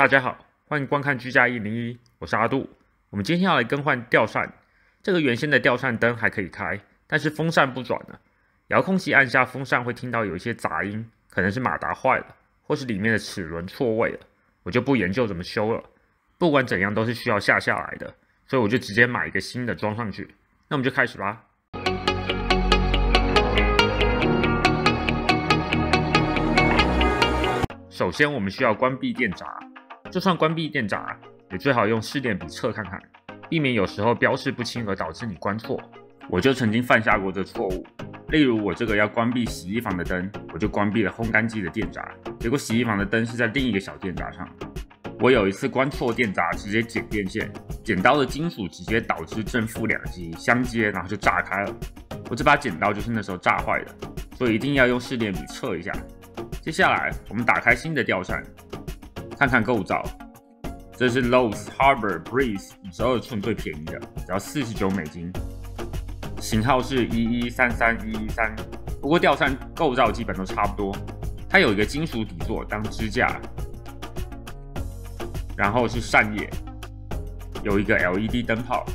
大家好，欢迎观看居家101，我是阿杜。我们今天要来更换吊扇，这个原先的吊扇灯还可以开，但是风扇不转了。遥控器按下风扇会听到有一些杂音，可能是马达坏了，或是里面的齿轮错位了。我就不研究怎么修了，不管怎样都是需要下来的，所以我就直接买一个新的装上去。那我们就开始吧。首先，我们需要关闭电闸。就算关闭电闸，也最好用试电笔测看看，避免有时候标示不清而导致你关错。我就曾经犯下过这错误。例如，我这个要关闭洗衣房的灯，我就关闭了烘干机的电闸，结果洗衣房的灯是在另一个小电闸上。我有一次关错电闸，直接剪电线，剪刀的金属直接导致正负两极相接，然后就炸开了。我这把剪刀就是那时候炸坏的，所以一定要用试电笔测一下。接下来，我们打开新的吊扇，看看构造。这是 Lowe's Harbor Breeze 52寸最便宜的，只要$49，型号是1133113。不过吊扇构造基本都差不多。它有一个金属底座当支架，然后是扇叶，有一个 LED 灯泡，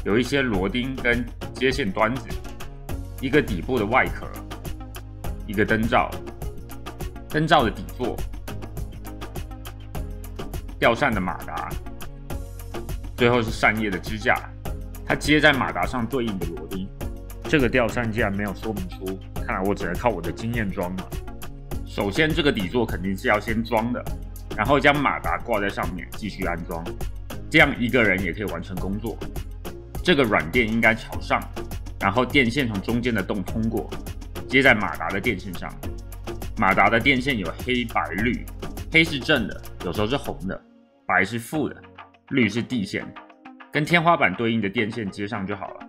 有一些螺钉跟接线端子，一个底部的外壳。一个灯罩，灯罩的底座，吊扇的马达，最后是扇叶的支架，它接在马达上对应的螺钉。这个吊扇既然没有说明书，看来我只能靠我的经验装了。首先，这个底座肯定是要先装的，然后将马达挂在上面继续安装，这样一个人也可以完成工作。这个软垫应该朝上，然后电线从中间的洞通过。接在马达的电线上，马达的电线有黑白绿，黑是正的，有时候是红的，白是负的，绿是地线，跟天花板对应的电线接上就好了。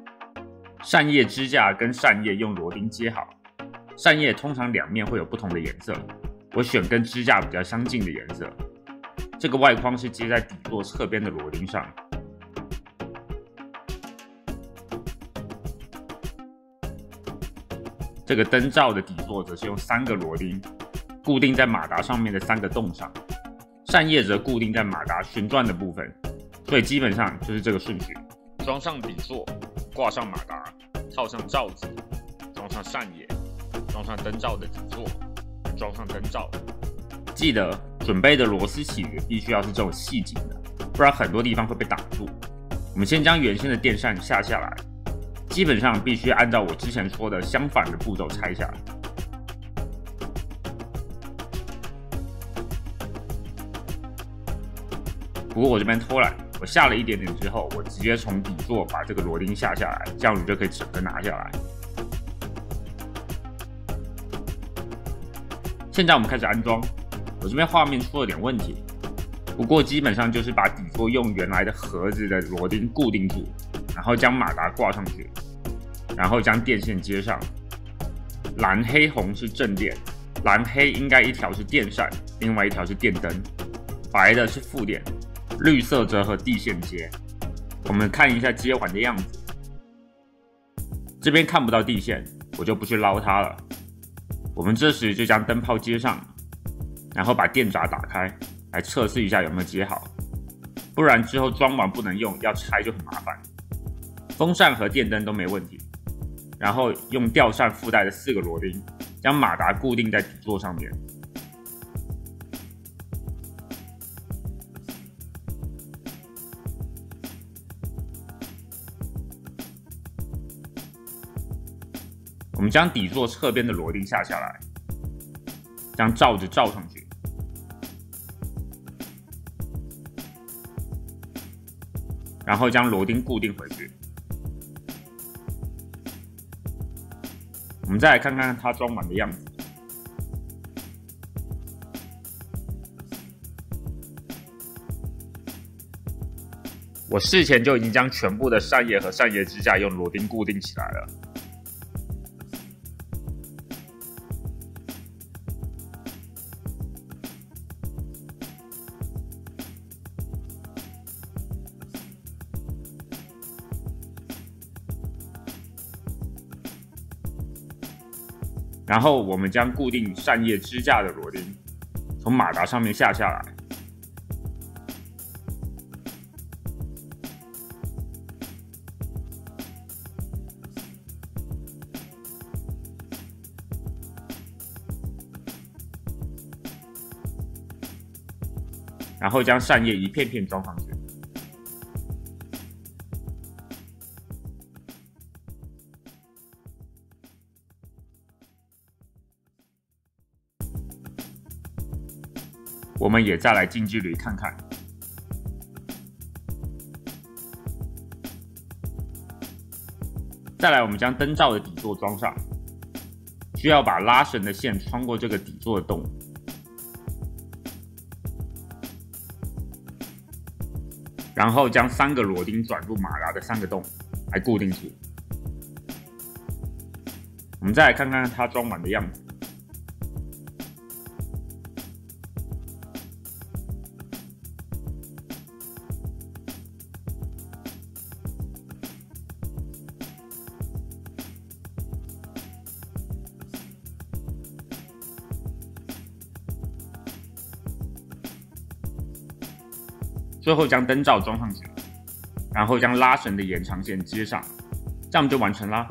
扇叶支架跟扇叶用螺钉接好，扇叶通常两面会有不同的颜色，我选跟支架比较相近的颜色。这个外框是接在底座侧边的螺钉上。这个灯罩的底座则是用3个螺钉固定在马达上面的3个洞上，扇叶则固定在马达旋转的部分，所以基本上就是这个顺序：装上底座，挂上马达，套上罩子，装上扇叶，装上灯罩的底座，装上灯罩。记得准备的螺丝起子必须要是这种细紧的，不然很多地方会被挡住。我们先将原先的电扇下来。基本上必须按照我之前说的相反的步骤拆下来。不过我这边偷懒，我下了一点点之后，我直接从底座把这个螺钉下来，这样我们就可以整个拿下来。现在我们开始安装，我这边画面出了点问题，不过基本上就是把底座用原来的盒子的螺钉固定住，然后将马达挂上去。然后将电线接上，蓝、黑、红是正电，蓝黑应该一条是电扇，另外一条是电灯，白的是负电，绿色则和地线接。我们看一下接环的样子，这边看不到地线，我就不去捞它了。我们这时就将灯泡接上，然后把电闸打开，来测试一下有没有接好，不然之后装完不能用，要拆就很麻烦。风扇和电灯都没问题。然后用吊扇附带的4个螺钉，将马达固定在底座上面。我们将底座侧边的螺钉下来，将罩子罩上去。然后将螺钉固定回去。我们再来看看它装完的样子。我事前就已经将全部的扇叶和扇叶支架用螺钉固定起来了。然后我们将固定扇叶支架的螺钉从马达上面下来。然后将扇叶一片片装上去。我们也再来近距离看看。再来，我们将灯罩的底座装上，需要把拉绳的线穿过这个底座的洞。然后将3个螺钉转入马达的3个洞，来固定住。我们再来看看它装完的样子。最后将灯罩装上去，然后将拉绳的延长线接上，这样就完成啦。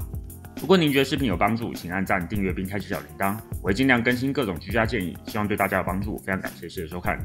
如果您觉得视频有帮助，请按赞、订阅并开启小铃铛，我会尽量更新各种居家建议，希望对大家有帮助。非常感谢，谢谢收看。